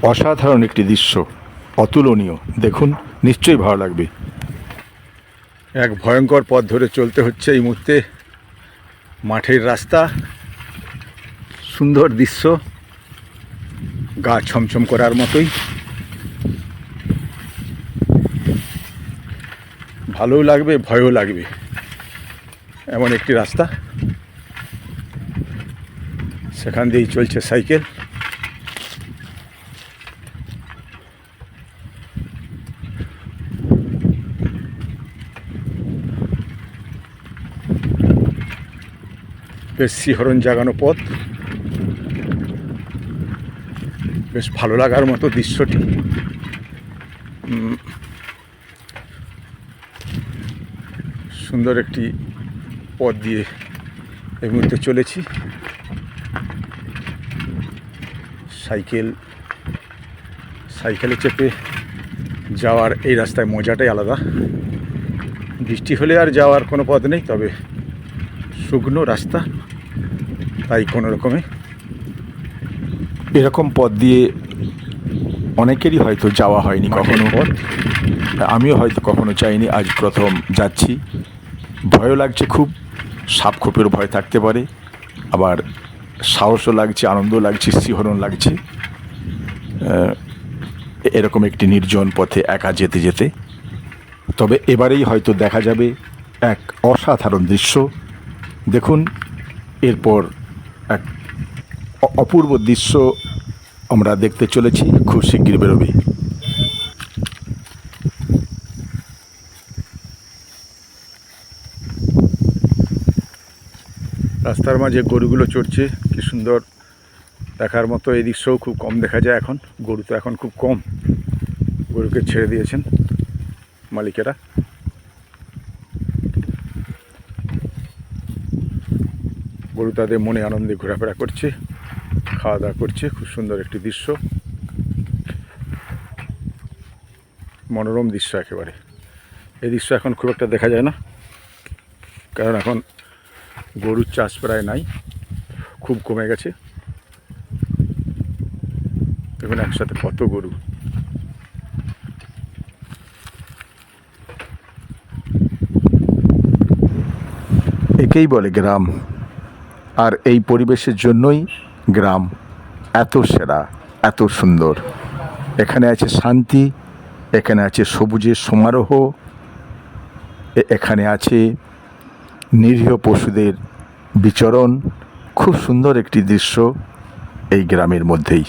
অসাধারণ একটি দৃশ্য, অতুলনীয়। দেখুন, নিশ্চয়ই ভালো লাগবে। এক ভয়ঙ্কর পথ ধরে চলতে হচ্ছে এই মুহূর্তে। মাঠের রাস্তা, সুন্দর দৃশ্য, গা ছমছম করার মতোই। ভালোও লাগবে, ভয়ও লাগবে, এমন একটি রাস্তা। সেখান দিয়েই চলছে সাইকেল। বেশ শিহরণ জাগানো পথ, বেশ ভালো লাগার মতো দৃশ্যটি। সুন্দর একটি পথ দিয়ে এই মুহূর্তে চলেছি। সাইকেলে চেপে যাওয়ার এই রাস্তায় মজাটাই আলাদা। বৃষ্টি হলে আর যাওয়ার কোনো পথ নেই, তবে শুকনো রাস্তা, তাই কোনো রকমে এরকম পথ দিয়ে অনেকেরই হয়তো যাওয়া হয়নি কখনো। আমিও হয়তো কখনো যাইনি, আজ প্রথম যাচ্ছি। ভয়ও লাগছে খুব, সাপখোপের ভয় থাকতে পারে, আবার সাহসও লাগছে, আনন্দও লাগছে, শিহরণ লাগছে এরকম একটি নির্জন পথে একা যেতে যেতে। তবে এবারেই হয়তো দেখা যাবে এক অসাধারণ দৃশ্য। দেখুন, এরপর এক অপূর্ব দৃশ্য আমরা দেখতে চলেছি, খুব শিগগির বেরোবে। রাস্তার মাঝে গরুগুলো চড়ছে, কি সুন্দর দেখার মতো। এই দৃশ্যও খুব কম দেখা যায় এখন। গরু তো এখন খুব কম, গরুকে ছেড়ে দিয়েছেন মালিকেরা। গরু তাদের মনে আনন্দে ঘোরাফেরা করছে, খাওয়া দাওয়া করছে। খুব সুন্দর একটি দৃশ্য, মনোরম দৃশ্য একেবারে। এই দৃশ্য এখন খুব একটা দেখা যায় না, কারণ এখন গরুর চাষ প্রায় নাই, খুব কমে গেছে। দেখুন একসাথে কত গরু। একেই বলে গ্রাম, আর এই পরিবেশের জন্যই গ্রাম এত সেরা, এত সুন্দর। এখানে আছে শান্তি, এখানে আছে সবুজের সমারোহ, এখানে আছে নিরীহ পশুদের বিচরণ। খুব সুন্দর একটি দৃশ্য এই গ্রামের মধ্যেই।